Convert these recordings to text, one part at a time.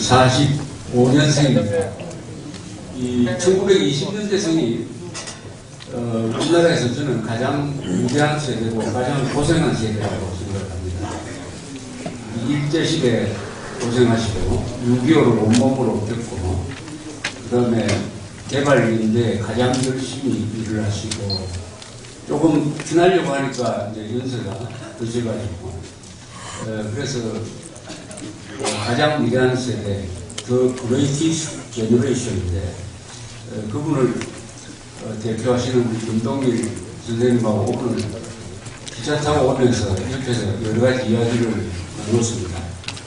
45년생입니다. 이 1920년대생이 우리나라에서 저는 가장 위대한 세대고 가장 고생한 세대라고 생각합니다. 일제시대 고생하시고 6.25를 온몸으로 겪고 그 다음에 개발인데 가장 열심히 일을 하시고 조금 지나려고 하니까 이제 연세가 드셔가지고 그래서 가장 위대한 세대 The Greatest Generation인데 그분을 대표하시는 우리 김동일 선생님하고 오늘 기차 타고 오면서 옆에서 여러 가지 이야기를 나눴습니다.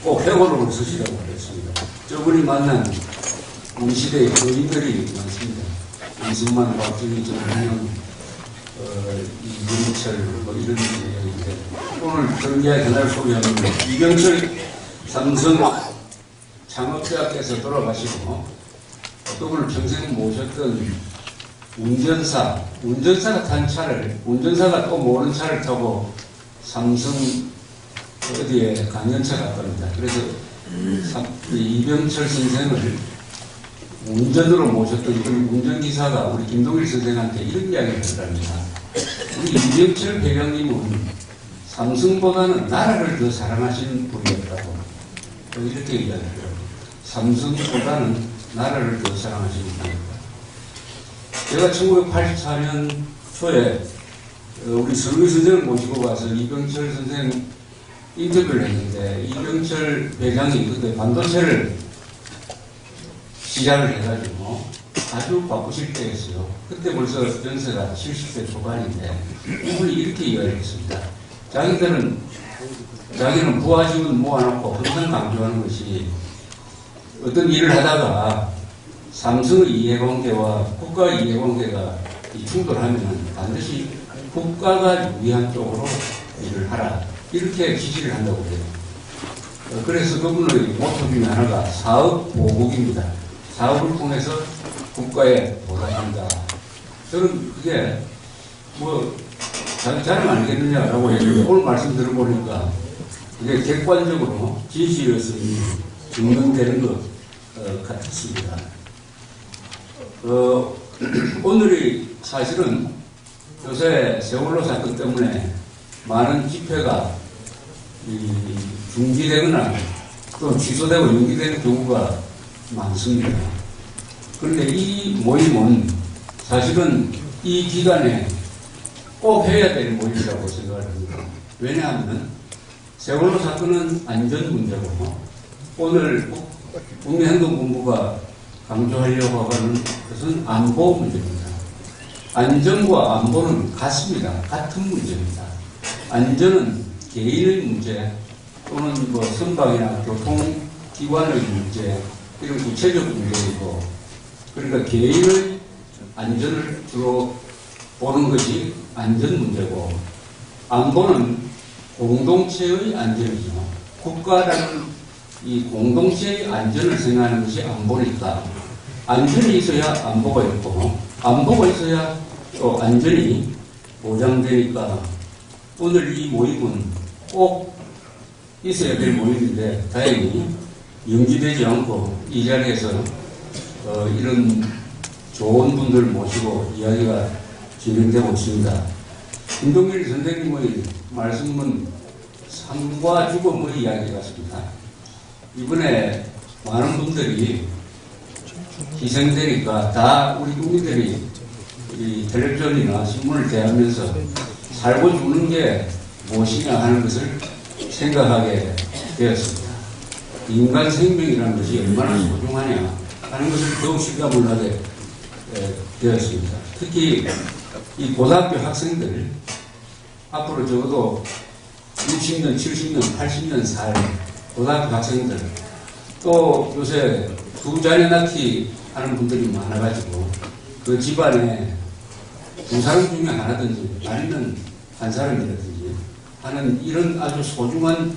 꼭 회고록을 쓰시라고 그랬습니다. 저분이 만난 우리 시대의 거인들이 많습니다. 이승만, 박정희, 전한영, 이병철 뭐 이런 이야기인데 오늘 그런 이야기 하나를 소개하면 이병철 삼성 창업대학에서 돌아가시고 그분을 평생 모셨던 운전사가 탄 차를 운전사가 또 모르는 차를 타고 삼성 어디에 강연차 갔답니다. 그래서 이병철 선생을 운전으로 모셨던 그 운전기사가 우리 김동일 선생한테 이런 이야기를 했답니다. 우리 이병철 회장님은 삼성보다는 나라를 더 사랑하시는 분이었다고 이렇게 이야기하더라고요. 삼성보다는 나라를 더 사랑하시는 분이었다. 제가 1984년 초에 우리 서울 선생을 모시고 가서 이병철 선생 인터뷰를 했는데 이병철 회장이 그때 반도체를 시작을 해가지고 아주 바쁘실 때였어요. 그때 벌써 연세가 70세 초반인데 이분이 이렇게 이야기했습니다. 자기는 부하직은 모아놓고 항상 강조하는 것이 어떤 일을 하다가 삼성의 이해관계와 국가 이해관계가 충돌하면 반드시 국가가 유리한 쪽으로 일을 하라. 이렇게 지시를 한다고 해요. 그래서 그분의 모토 중에 하나가 사업 보국입니다. 사업을 통해서 국가에 보답한다. 저는 그게 뭐 잘은 아니겠느냐라고 했는데 오늘 말씀 들어보니까 이게 객관적으로 진실이었으니 증명되는 것 같았습니다. 오늘이 사실은 요새 세월호 사건 때문에 많은 집회가 중지되거나 또 취소되고 연기되는 경우가 많습니다. 그런데 이 모임은 사실은 이 기간에 꼭 해야 될 모임이라고 생각을 합니다. 왜냐하면 세월호 사건은 안전 문제고 오늘 국민행동본부가 강조하려고 하는 것은 안보 문제입니다. 안전과 안보는 같습니다. 같은 문제입니다. 안전은 개인의 문제 또는 뭐 선박이나 교통기관의 문제 이런 구체적 문제이고 그러니까 개인의 안전을 주로 보는 것이 안전 문제고 안보는 공동체의 안전이죠. 국가라는 이 공동체의 안전을 생각하는 것이 안보니까 안전이 있어야 안보가 있고 안보가 있어야 또 안전이 보장되니까 오늘 이 모임은 꼭 있어야 될 모임인데 다행히 연기되지 않고 이 자리에서 이런 좋은 분들 모시고 이야기가 진행되고 있습니다. 김동일 선생님의 말씀은 삶과 죽음의 이야기 같습니다. 이번에 많은 분들이 희생되니까 다 우리 국민들이 이 텔레비전이나 신문을 대하면서 살고 죽는 게 무엇이냐 하는 것을 생각하게 되었습니다. 인간 생명이라는 것이 얼마나 소중하냐 하는 것을 더욱 실감을 하게 되었습니다. 특히 이 고등학교 학생들 앞으로 적어도 60년, 70년, 80년 살 고등학교 학생들 또 요새 두 자녀 낳기 하는 분들이 많아가지고 그 집안에 두 사람 중에 하나든지 아니면 한 사람이라든지 하는 이런 아주 소중한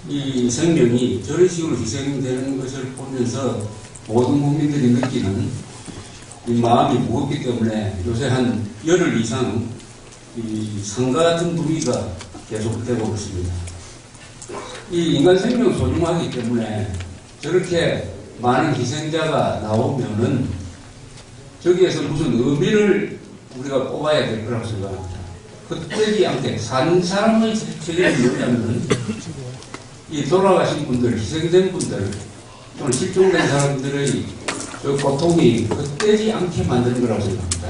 이 생명이 저런 식으로 희생되는 것을 보면서 모든 국민들이 느끼는 이 마음이 무겁기 때문에 요새 한 열흘 이상 이 상가 같은 분위기가 계속되고 있습니다. 이 인간 생명 소중하기 때문에 저렇게 많은 희생자가 나오면은 저기에서 무슨 의미를 우리가 뽑아야 될 거라고 생각합니다. 헛되지 않게 산 사람의 책임이 뭐냐면 이 돌아가신 분들, 희생된 분들, 또는 실종된 사람들의 그 고통이 헛되지 않게 만드는 거라고 생각합니다.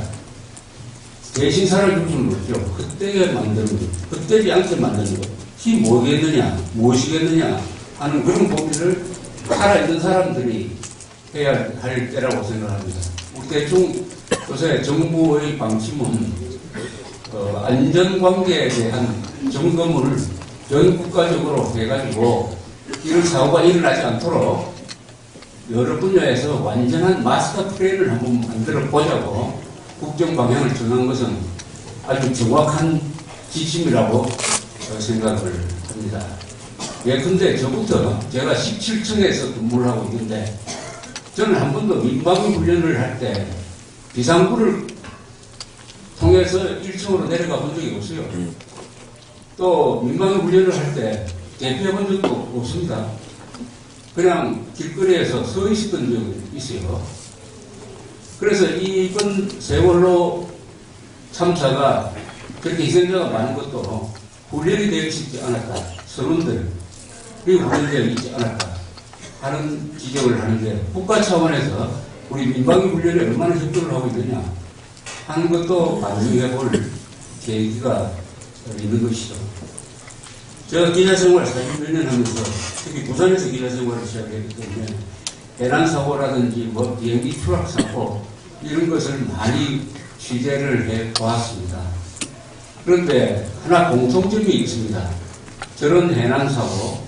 대신 살아줄 수는 없죠. 헛되게 만드는 것, 헛되지 않게 만드는 것. 이 뭐겠느냐, 무엇이겠느냐 하는 그런 고민을 살아있는 사람들이 해야 할 때라고 생각합니다. 우리 대충 요새 정부의 방침은 안전관계에 대한 점검을 전 국가적으로 해가지고 이런 사고가 일어나지 않도록 여러 분야에서 완전한 마스터 플랜을 한번 만들어 보자고 국정 방향을 정한 것은 아주 정확한 지침이라고 생각을 합니다. 예컨대 저부터 제가 17층에서 근무를 하고 있는데 저는 한 번도 민방위 훈련을 할 때 비상구를 통해서 1층으로 내려가 본 적이 없어요. 또 민방위 훈련을 할 때 대피해 본 적도 없습니다. 그냥 길거리에서 서 있었던 적이 있어요. 그래서 이번 세월호 참사가 그렇게 희생자가 많은 것도 훈련이 되어 있지 않았다. 선원들, 그리고 훈련되어 있지 않았다. 하는 지적을 하는데 국가 차원에서 우리 민방위 훈련에 얼마나 협조를 하고 있느냐 하는 것도 반성해 볼 계기가 있는 것이죠. 제가 기자생활 40몇 년 하면서 특히 부산에서 기자생활을 시작했기 때문에 해난사고라든지 뭐 비행기 추락사고 이런 것을 많이 취재를 해 보았습니다. 그런데 하나 공통점이 있습니다. 저런 해난사고,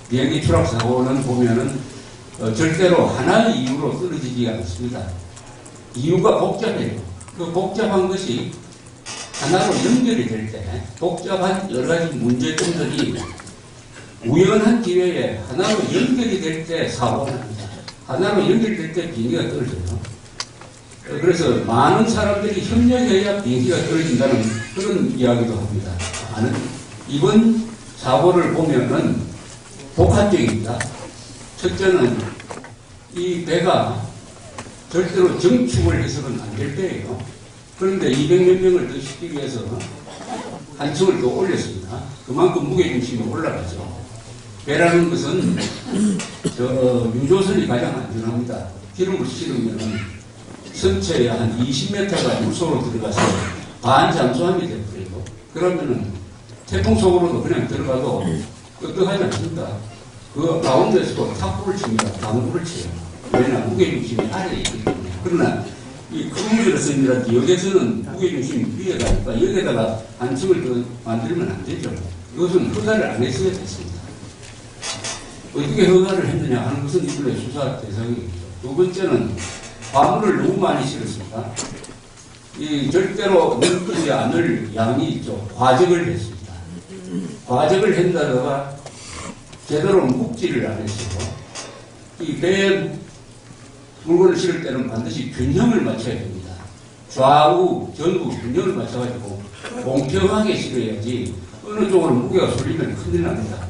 비행기 추락사고는 보면은 절대로 하나의 이유로 떨어지지 않습니다. 이유가 복잡해요. 그 복잡한 것이 하나로 연결이 될 때 복잡한 여러 가지 문제점들이 우연한 기회에 하나로 연결이 될 때 사고가 납니다. 하나로 연결될 때 비행기가 떨어져요. 그래서 많은 사람들이 협력해야 비행기가 떨어진다는 그런 이야기도 합니다. 이번 사고를 보면은 복합적입니다. 첫째는 이 배가 절대로 정축을 해서는 안 될 때예요. 그런데 200몇 명을 더 싣기 위해서 한 층을 더 올렸습니다. 그만큼 무게중심이 올라가죠. 배라는 것은 유조선이 가장 안전합니다. 기름을 실으면 선체에 한 20m가 물속으로 들어가서 반잠수함이 되어버리고 그러면은 태풍 속으로도 그냥 들어가도 끄떡하지 않습니다. 그 가운데서도 탁구를 칩니다. 당구를 쳐요. 왜냐 무게중심이 아래에 있기 때문에. 그러나 이 크루즈선이라든지 여기에서는 무게중심이 위에 가니까 여기에다가 한 층을 더 만들면 안 되죠. 이것은 허가를 안 했어야 됐습니다. 어떻게 허가를 했느냐 하는 것은 이번에 수사 대상이겠죠. 두 번째는 화물을 너무 많이 실었습니다. 이 절대로 넘기지 않을 양이 있죠. 과적을 했습니다. 과적을 한다다가 제대로 묵지를 안 했어요. 이 배에 물건을 실을 때는 반드시 균형을 맞춰야 됩니다. 좌우, 전부 균형을 맞춰가지고 공평하게 실어야지 어느 쪽으로 무게가 쏠리면 큰일 납니다.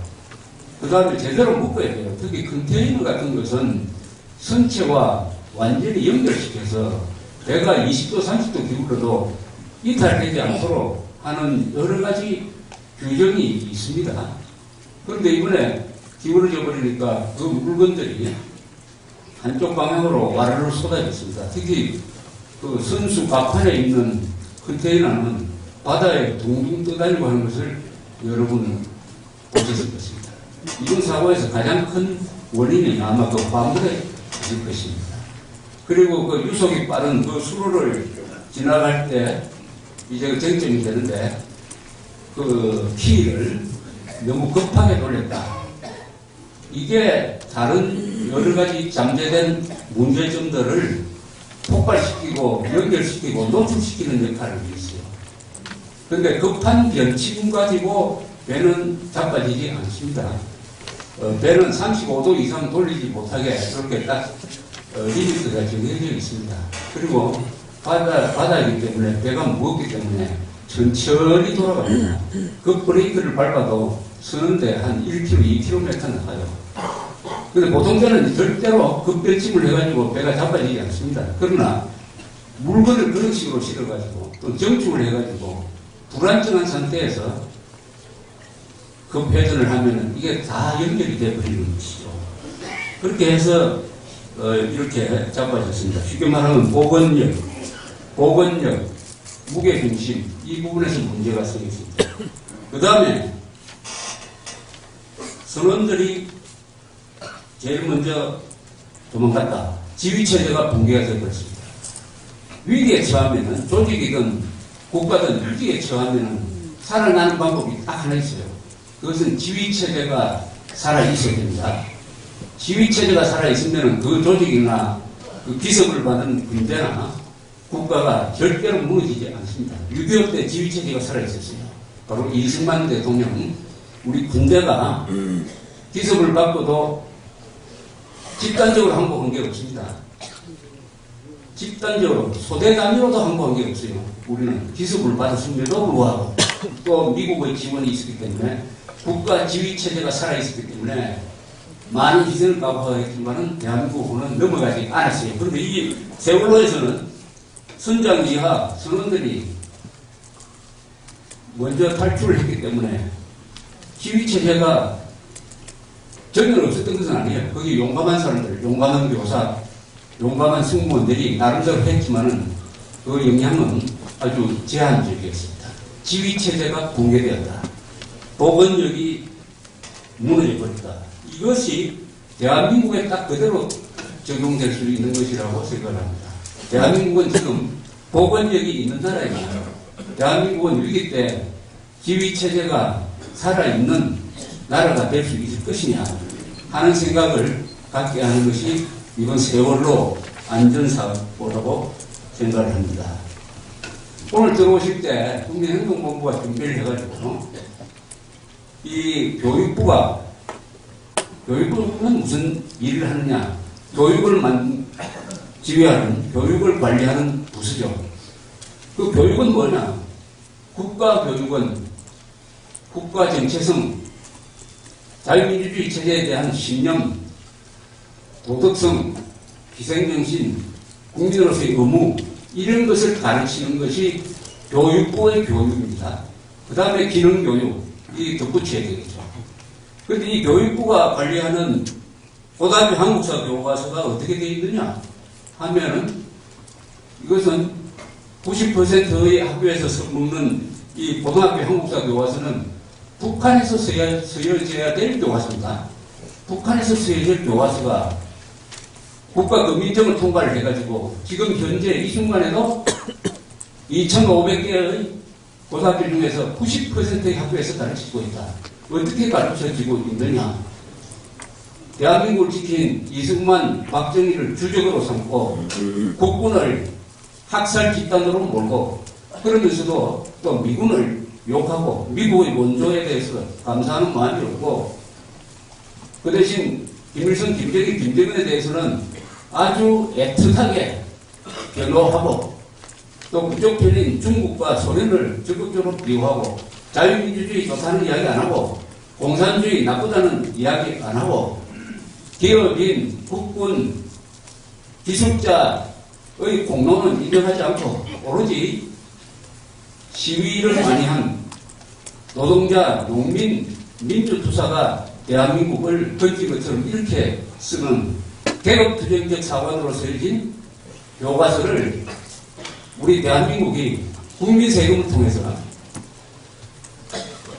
그 다음에 제대로 묶어야 돼요. 특히 컨테이너 같은 것은 선체와 완전히 연결시켜서 배가 20도, 30도 기울어도 이탈되지 않도록 하는 여러 가지 규정이 있습니다. 그런데 이번에 기울어져 버리니까 그 물건들이 한쪽 방향으로 와르르 쏟아졌습니다. 특히 그 선수 갑판에 있는 컨테이너는 바다에 둥둥 떠다니고 하는 것을 여러분 보셨을 것입니다. 이번 사고에서 가장 큰 원인이 아마 그 화물에 있을 것입니다. 그리고 그 유속이 빠른 그 수로를 지나갈 때 이제 그 쟁점이 되는데 그 키를 너무 급하게 돌렸다. 이게 다른 여러 가지 잠재된 문제점들을 폭발시키고 연결시키고 노출시키는 역할을 했어요. 그런데 급한 변칙 가지고 배는 자빠지지 않습니다. 배는 35도 이상 돌리지 못하게 그렇게 딱 리미트가 정해져 있습니다. 그리고 바다이기 때문에 배가 무겁기 때문에 천천히 돌아갑니다. 그 브레이크를 밟아도 서는데 한 1km, 2km 나가요. 근데 보통자는 절대로 급별침을 해가지고 배가 자빠지지 않습니다. 그러나 물건을 그런 식으로 실어가지고 또 정축을 해가지고 불안정한 상태에서 급회전을 하면은 이게 다 연결이 되어버리는 것이죠. 그렇게 해서 이렇게 자빠졌습니다. 쉽게 말하면 보건력, 무게중심 이 부분에서 문제가 생겼습니다. 그 다음에 선원들이 제일 먼저 도망갔다. 지휘체제가 붕괴가 되어버렸습니다. 위기에 처하면은 조직이든 국가든 위기에 처하면은 살아나는 방법이 딱 하나 있어요. 그것은 지휘체제가 살아있어야 됩니다. 지휘체제가 살아있으면 그 조직이나 그 기습을 받은 군대나 국가가 절대로 무너지지 않습니다. 6.25 때 지휘체제가 살아있었어요. 바로 이승만 대통령, 우리 군대가 기습을 받고도 집단적으로 항복한 게 없습니다. 집단적으로 소대 단위로도 항복한 게 없어요. 우리는 기습을 받았음에도 불구하고 또 미국의 지원이 있었기 때문에 국가 지휘체제가 살아있었기 때문에 많은 희생을 각오했지만은 대한민국은 넘어가지 않았어요. 그런데 이 세월호에서는 선장 이하 선원들이 먼저 탈출을 했기 때문에 지휘체제가 전혀 없었던 것은 아니에요. 거기 용감한 사람들, 용감한 교사, 용감한 승무원들이 나름대로 했지만은 그 영향은 아주 제한적이었습니다. 지휘체제가 붕괴되었다. 보건력이 무너져버렸다. 이것이 대한민국에 딱 그대로 적용될 수 있는 것이라고 생각합니다. 대한민국은 지금 보건력이 있는 나라입니다. 대한민국은 위기 때 지휘체제가 살아있는 나라가 될 수 있을 것이냐 하는 생각을 갖게 하는 것이 이번 세월호 안전사고라고 생각을 합니다. 오늘 들어오실 때 국민행동본부가 준비를 해가지고 이 교육부는 무슨 일을 하느냐, 교육을 지휘하는, 교육을 관리하는 부서죠. 그 교육은 뭐냐? 국가교육은 국가 정체성, 자유민주주의 체제에 대한 신념, 도덕성, 희생정신, 국민으로서의 의무, 이런 것을 가르치는 것이 교육부의 교육입니다. 그 다음에 기능교육, 이 덧붙여야 되겠죠. 그런데 이 교육부가 관리하는 고등학교 한국사 교과서가 어떻게 되어 있느냐 하면은 이것은 90%의 학교에서 써먹는 이 고등학교 한국사 교과서는 북한에서 쓰여져야 될 교과서입니다. 북한에서 쓰여질 교과서가 국가금민정을 통과를 해가지고 지금 현재 이 순간에도 2,500개의 고등학교 중에서 90%의 학교에서 가르치고 있다. 어떻게 가르쳐지고 있느냐? 대한민국을 지킨 이승만, 박정희를 주적으로 삼고 국군을 학살 집단으로 몰고 그러면서도 또 미군을 욕하고 미국의 원조에 대해서 감사하는 마음이 없고 그 대신 김일성, 김정일, 김정은에 대해서는 아주 애틋하게 변호하고 또 그쪽 편인 중국과 소련을 적극적으로 비호하고 자유민주주의 좋다는 이야기 안 하고 공산주의 나쁘다는 이야기 안 하고 기업인, 국군, 기술자의 공로는 인정하지 않고 오로지 시위를 많이 한 노동자, 농민, 민주투사가 대한민국을 던진 것처럼 이렇게 쓰는 개혁투쟁적 사관으로 쓰여진 교과서를 우리 대한민국이 국민 세금을 통해서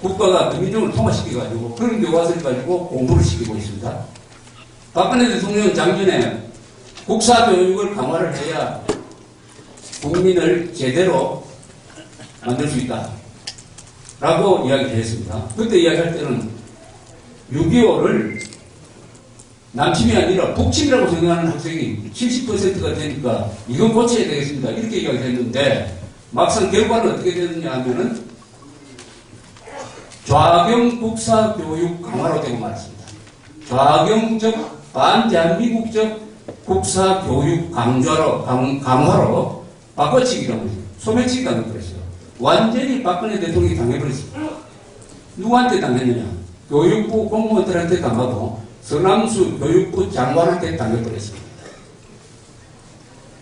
국가가 금민정을 통과시켜가지고 그런 교과서를 가지고 공부를 시키고 있습니다. 박근혜 대통령은 작년에 국사교육을 강화를 해야 국민을 제대로 만들 수 있다 라고 이야기를 했습니다. 그때 이야기할 때는 6.25를 남침이 아니라 북침이라고 생각하는 학생이 70%가 되니까 이건 고쳐야 되겠습니다. 이렇게 이야기를 했는데 막상 결과는 어떻게 되느냐 하면은 좌경 국사교육 강화로 되고 말았습니다. 좌경적 반대한민국적 국사교육 강화로 바꿔치기라고 소매치기 당해버렸어요. 완전히 박근혜 대통령이 당해버렸습니다. 누구한테 당했느냐? 교육부 공무원들한테 당하고 서남수 교육부 장관한테 당해버렸습니다.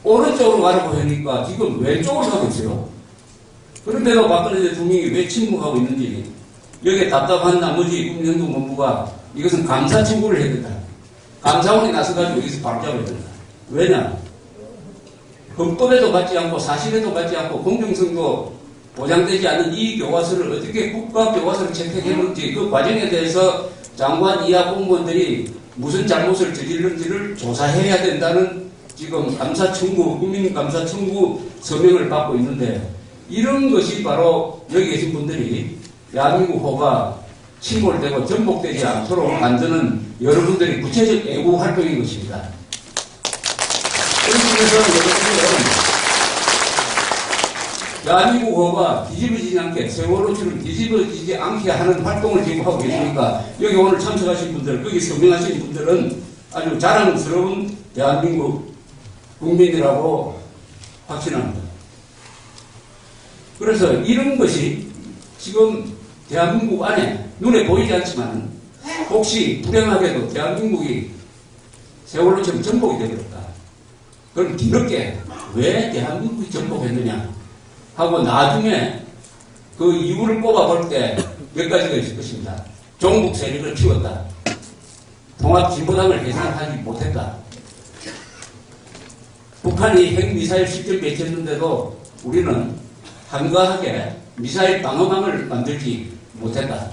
오른쪽으로 가라고 하니까 지금 왼쪽으로 가고 있어요. 그런데도 박근혜 대통령이 왜 침묵하고 있는지, 여기에 답답한 나머지 국민행동본부가 이것은 감사 청구를 해야 된다. 감사원이 나서가지고 여기서 바로 잡아야 된다. 왜냐? 헌법에도 받지 않고 사실에도 받지 않고 공정성도 보장되지 않은 이 교과서를 어떻게 국가교과서를 채택했는지 그 과정에 대해서 장관 이하 공무원들이 무슨 잘못을 저질렀는지를 조사해야 된다는 지금 감사 청구, 국민감사 청구 서명을 받고 있는데, 이런 것이 바로 여기 계신 분들이 대한민국 호가 침몰되고 전복되지 않도록 만드는 여러분들이 구체적 애국 활동인 것입니다. 그래서 여러분들은 대한민국 호가 뒤집어지지 않게, 세월호처럼 뒤집어지지 않게 하는 활동을 지금 하고 계시니까 여기 오늘 참석하신 분들, 거기 서명하신 분들은 아주 자랑스러운 대한민국 국민이라고 확신합니다. 그래서 이런 것이 지금 대한민국 안에 눈에 보이지 않지만 혹시 불행하게도 대한민국이 세월호처럼 전복이 되겠다. 그럼 뒤늦게 왜 대한민국이 전복했느냐 하고 나중에 그 이유를 꼽아볼 때 몇 가지가 있을 것입니다. 종북 세력을 키웠다. 통합진보당을 해산하지 못했다. 북한이 핵미사일 실전 배치했는데도 우리는 한가하게 미사일 방어망을 만들지 못했다.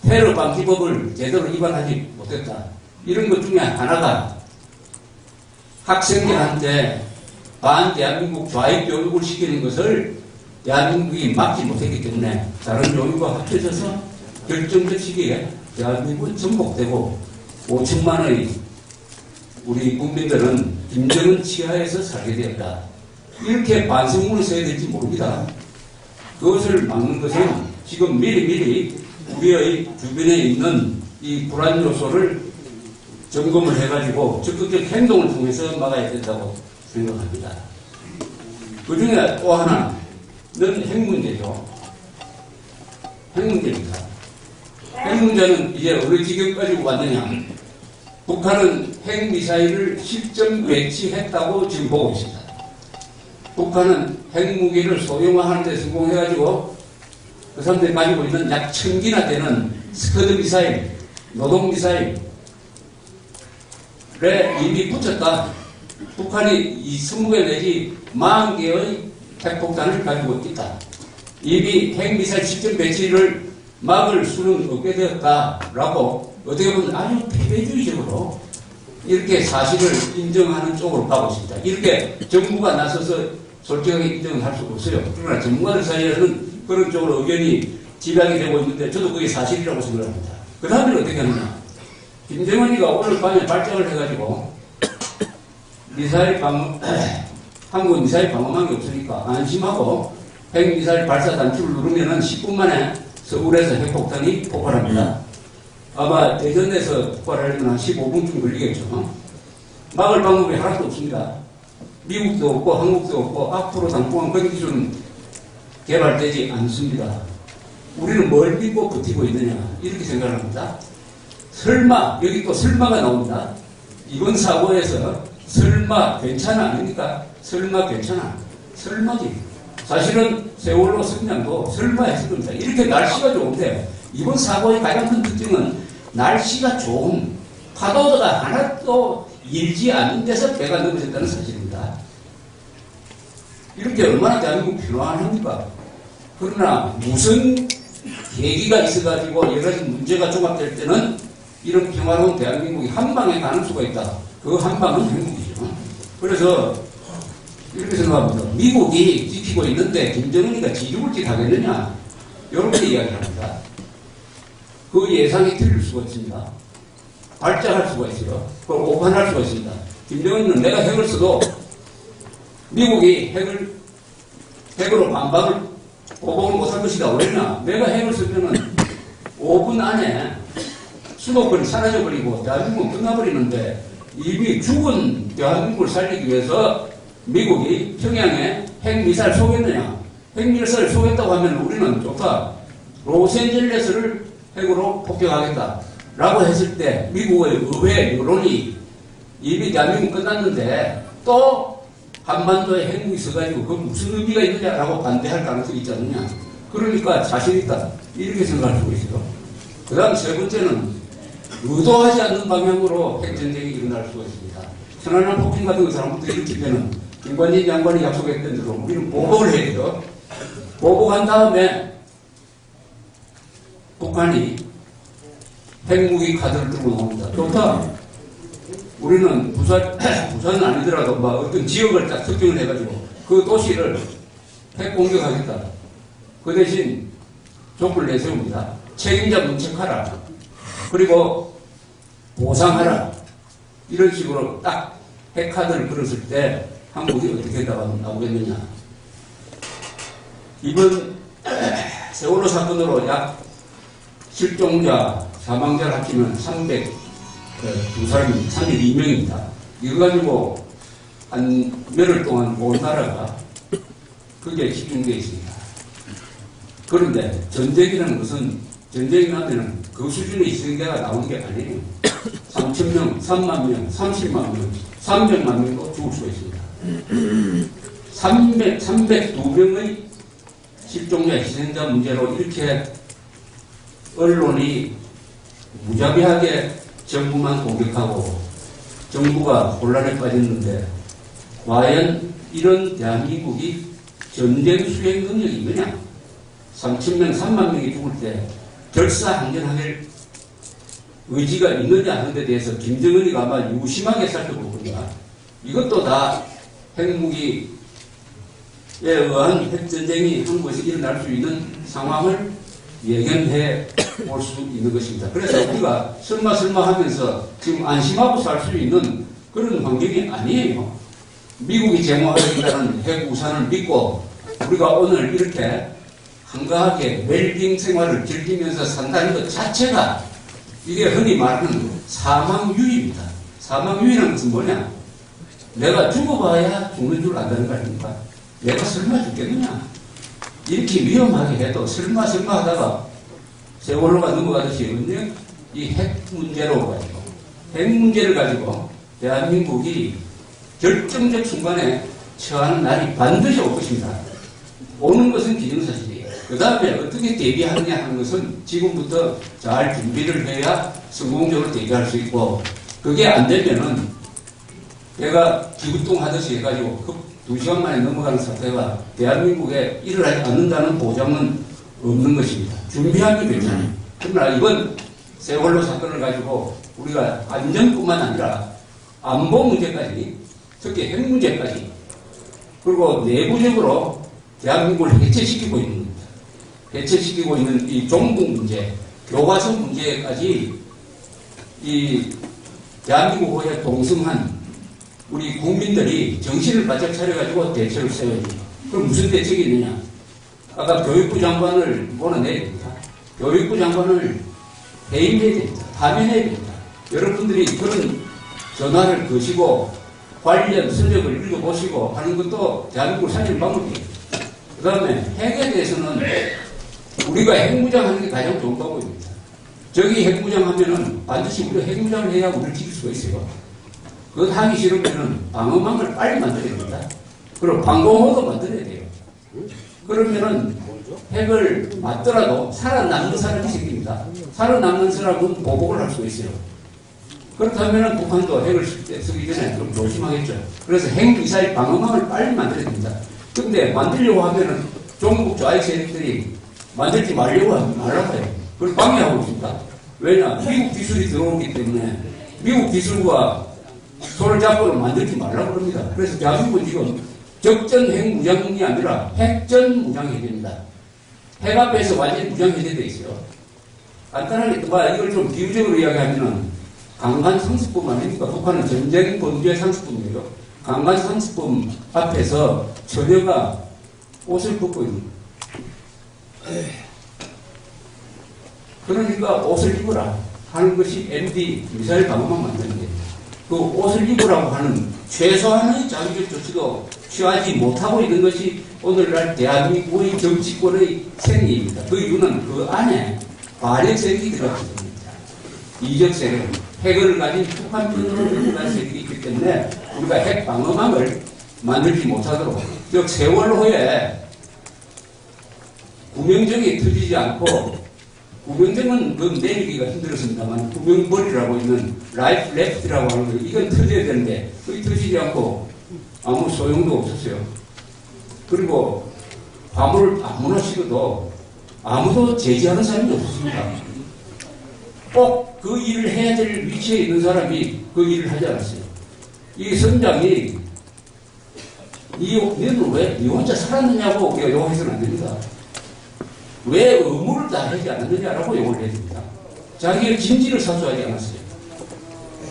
테러 방지법을 제대로 위반하지 못했다. 이런 것 중에 하나가 학생들한테 반대한민국 좌익 교육을 시키는 것을 대한민국이 막지 못했기 때문에 다른 요인과 합쳐져서 결정적 시기에 대한민국은 전복되고 5천만의 우리 국민들은 김정은 치하에서 살게 되었다. 이렇게 반성문을 써야 될지 모릅니다. 그것을 막는 것은 지금 미리미리 우리의 주변에 있는 이 불안 요소를 점검을 해가지고 적극적 행동을 통해서 막아야 된다고 생각합니다. 그 중에 또 하나는 핵 문제죠. 핵 문제입니다. 핵 문제는 이제 어느 지경까지 왔느냐. 북한은 핵미사일을 실전 배치했다고 지금 보고 있습니다. 북한은 핵무기를 소형화하는 데 성공해가지고 그 사람들이 가지고 있는 약 1000기나 되는 스커드 미사일, 노동 미사일에 이미 붙였다. 북한이 20개 내지 40개의 핵폭탄을 가지고 있다. 이미 핵미사일 실전 배치를 막을 수는 없게 되었다라고 어떻게 보면 아주 패배주의적으로 이렇게 사실을 인정하는 쪽으로 가고 있습니다. 이렇게 정부가 나서서 솔직하게 인정을 할 수 없어요. 그러나 전문가들 사이에서는 그런 쪽으로 의견이 집약이 되고 있는데 저도 그게 사실이라고 생각합니다. 그 다음에 어떻게 하느냐. 김정은이가 오늘 밤에 발작을 해가지고 한국 미사일 방어망이 없으니까 안심하고 핵미사일 발사 단추를 누르면은 10분 만에 서울에서 핵폭탄이 폭발합니다. 아마 대전에서 폭발하려면 한 15분쯤 걸리겠죠. 막을 방법이 하나도 없습니다. 미국도 없고 한국도 없고 앞으로 당분간 그런 기술은 개발되지 않습니다. 우리는 뭘 믿고 버티고 있느냐 이렇게 생각합니다. 설마, 여기 또 설마가 나옵니다. 이번 사고에서 설마 괜찮아 아닙니까? 설마 괜찮아. 설마지. 사실은 세월호 성장도 설마 했을 겁니다. 이렇게 날씨가 좋은데 이번 사고의 가장 큰 특징은 날씨가 좋은 파도가 하나도 일지 않는 데서 배가 넘어졌다는 사실입니다. 이렇게 얼마나 대한민국 평안합니까? 그러나 무슨 계기가 있어가지고 여러 가지 문제가 종합될 때는 이런 평화로운 대한민국이 한 방에 가는 수가 있다. 그 한 방은 행복이죠. 그래서 이렇게 생각합니다. 미국이 지키고 있는데 김정은이가 지죽을지 하겠느냐 이렇게 이야기합니다. 그 예상이 틀릴 수가 있습니다. 발작할 수가 있어요. 그걸 오판할 수가 있습니다. 김정은은 내가 핵을 써도 미국이 핵으로 반박을 보복을 못할 것이다. 왜냐? 내가 핵을 쓰면은 5분 안에 수도권이 사라져버리고 대한민국은 끝나버리는데 이미 죽은 대한민국을 살리기 위해서 미국이 평양에 핵미사일 쏘겠느냐? 핵미사일 쏘겠다고 하면 우리는 좋다. 로스앤젤레스를 핵으로 폭격하겠다. 라고 했을 때 미국의 의회 여론이 이미 대한민국 끝났는데 또 한반도에 핵무기 있어가지고 그 무슨 의미가 있느냐라고 반대할 가능성이 있지 않느냐. 그러니까 자신있다 이렇게 생각할 수 있어요. 그 다음 세 번째는 의도하지 않는 방향으로 핵전쟁이 일어날 수가 있습니다. 천안함 폭행 같은 거 잘못되어 일으키면은 김관진 장관이 약속했던 대로 우리는 보복을 해야 돼요. 보복한 다음에 북한이 핵무기 카드를 들고 나옵니다. 좋다. 우리는 부산은 아니더라도 뭐 어떤 지역을 딱 특정을 해가지고 그 도시를 핵 공격하겠다. 그 대신 족을 내세웁니다. 책임자 문책하라. 그리고 보상하라. 이런 식으로 딱 핵카드를 걸었을 때 한국이 어떻게 나오겠느냐. 이번 세월호 사건으로 약 실종자, 사망자를 합치면 302명입니다. 이거 가지고 한 몇월 동안 온 나라가 그게 집중되어 있습니다. 그런데 전쟁이라는 것은 전쟁이 나면 그 수준의 희생자가 나오는 게 아니에요. 3,000명, 3만 명, 30만 명, 300만 명도 죽을 수가 있습니다. 302명의 실종자 희생자 문제로 이렇게 언론이 무자비하게 정부만 공격하고 정부가 혼란에 빠졌는데 과연 이런 대한민국이 전쟁 수행 능력이 있느냐? 3,000명, 3만 명이 죽을 때 결사항전할 의지가 있느냐 하는 데 대해서 김정은이가 아마 유심하게 살펴볼 겁니다. 이것도 다 핵무기에 의한 핵전쟁이 한국에서 일어날 수 있는 상황을 예견해 볼 수 있는 것입니다. 그래서 우리가 설마 하면서 지금 안심하고 살 수 있는 그런 환경이 아니에요. 미국이 제공하겠다는 핵 우산을 믿고 우리가 오늘 이렇게 한가하게 웰빙 생활을 즐기면서 산다는 것 자체가 이게 흔히 말하는 사망유의입니다. 사망유의라는 것은 뭐냐? 내가 죽어봐야 죽는 줄 안다는 거 아닙니까? 내가 설마 죽겠느냐? 이렇게 위험하게 해도 설마 하다가 세월호가 넘어가듯이 언제 이 핵 문제로 가지고 핵 문제를 가지고 대한민국이 결정적 순간에 처하는 날이 반드시 올 것입니다. 오는 것은 기정사실이에요. 그 다음에 어떻게 대비하느냐 하는 것은 지금부터 잘 준비를 해야 성공적으로 대비할 수 있고, 그게 안 되면은 내가 기구뚱 하듯이 해가지고 2시간 만에 넘어가는 사태가 대한민국에 일어나지 않는다는 보장은 없는 것입니다. 준비하면 괜찮아요. 그러나 이번 세월호 사건을 가지고 우리가 안전뿐만 아니라 안보 문제까지, 특히 핵 문제까지, 그리고 내부적으로 대한민국을 해체시키고 있는 겁니다. 해체시키고 있는 이 종북 문제, 교과서 문제까지 이 대한민국에 동성한 우리 국민들이 정신을 바짝 차려가지고 대책을 세워야지. 그럼 무슨 대책이 있느냐? 아까 교육부 장관을 몰아내야 됩니다. 교육부 장관을 해임해야 됩니다. 파면해야 됩니다. 여러분들이 그런 전화를 거시고 관련 서적을 읽어보시고 하는 것도 대한민국을 살리는 방법이에요. 그 다음에 핵에 대해서는 우리가 핵무장하는 게 가장 좋은 방법입니다. 저기 핵무장하면은 반드시 우리가 핵무장을 해야 우리를 지킬 수가 있어요. 그것 하기 싫으면은 방어망을 빨리 만들어야 됩니다. 그리고 방공호도 만들어야 돼요. 그러면은 핵을 맞더라도 살아남는 사람이 생깁니다. 살아남는 사람은 보복을 할 수가 있어요. 그렇다면은 북한도 핵을 쓰기 전에 좀 조심하겠죠. 그래서 핵미사일 방어망을 빨리 만들어야 됩니다. 근데 만들려고 하면은 종북 좌익 세력들이 만들지 말라고 해요. 그걸 방해하고 있습니다. 왜냐? 미국 기술이 들어오기 때문에 미국 기술과 손을 잡고는 만들지 말라고 합니다. 그래서 대한민국은 지금 적전 핵 무장이 아니라 핵전 무장해제입니다. 핵 앞에서 완전히 무장해제되어 있어요. 간단하게 이걸 좀 비유적으로 이야기하면은 강간 상습범 아닙니까? 북한은 전쟁 범죄 상습범이에요. 강간 상습범 앞에서 처녀가 옷을 벗고 있는 거예요. 그러니까 옷을 입으라 하는 것이 MD 미사일 방어망 만드는 거예요. 그 옷을 입으라고 하는 최소한의 자기적 조치도 취하지 못하고 있는 것이 오늘날 대한민국의 정치권의 생리입니다. 그 이유는 그 안에 발해세력이 들어가 있습니다. 이적 세력, 핵을 가진 북한 편으로 들고 간 세력이 있기 때문에 우리가 핵 방어망을 만들지 못하도록, 즉 세월호에 구명정이 터지지 않고, 구명정은 그 내리기가 힘들었습니다만 구명벌이라고 있는 라이프 레프트라고 하는 거, 이건 터져야 되는데 그게 터지지 않고 아무 소용도 없었어요. 그리고 화물을 아무나 실어도 아무도 제지하는 사람이 없었습니다. 꼭 그 일을 해야 될 위치에 있는 사람이 그 일을 하지 않았어요. 이 선장이 너는 왜 니 혼자 살았느냐고 우리가 욕해서는 안 됩니다. 왜 의무를 다 하지 않았느냐라고 욕을 해야 됩니다. 자기의 진지를 사수하지 않았어요.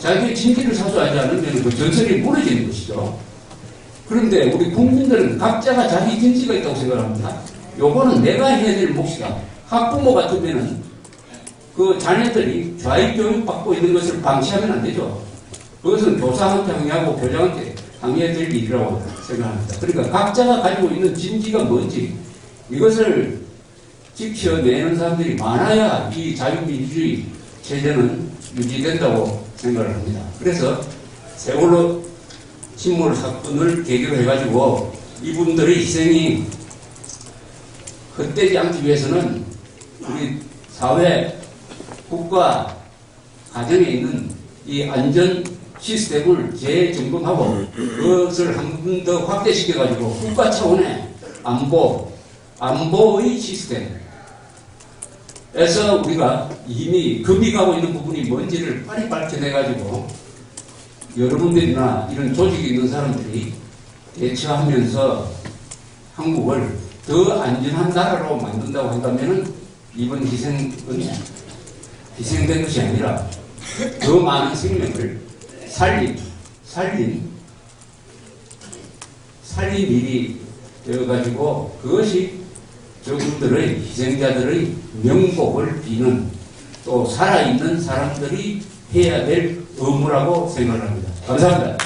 자기의 진지를 사수하지 않으면 그 전선이 무너지는 것이죠. 그런데 우리 국민들은 각자가 자기 진지가 있다고 생각합니다. 요거는 내가 해야 될 몫이다. 학부모 같으면은 그 자녀들이 좌익교육 받고 있는 것을 방치하면 안 되죠. 그것은 교사한테 항의하고 교장한테 항의해야 될 일이라고 생각합니다. 그러니까 각자가 가지고 있는 진지가 뭔지 이것을 지켜내는 사람들이 많아야 이 자유민주주의 체제는 유지된다고 생각을 합니다. 그래서 세월호 침몰 사건을 계기로 해가지고 이분들의 희생이 헛되지 않기 위해서는 우리 사회, 국가, 가정에 있는 이 안전 시스템을 재점검하고 그것을 한 번 더 확대시켜가지고 국가 차원의 안보의 시스템에서 우리가 이미 금이 가고 있는 부분이 뭔지를 빨리 밝혀내가지고 여러분들이나 이런 조직이 있는 사람들이 대처하면서 한국을 더 안전한 나라로 만든다고 한다면 이번 희생된 것이 아니라 더 많은 생명을 살린 일이 되어가지고 그것이 저분들의 희생자들의 명복을 비는 또 살아있는 사람들이 해야 될 의무라고 생각합니다. 감사합니다.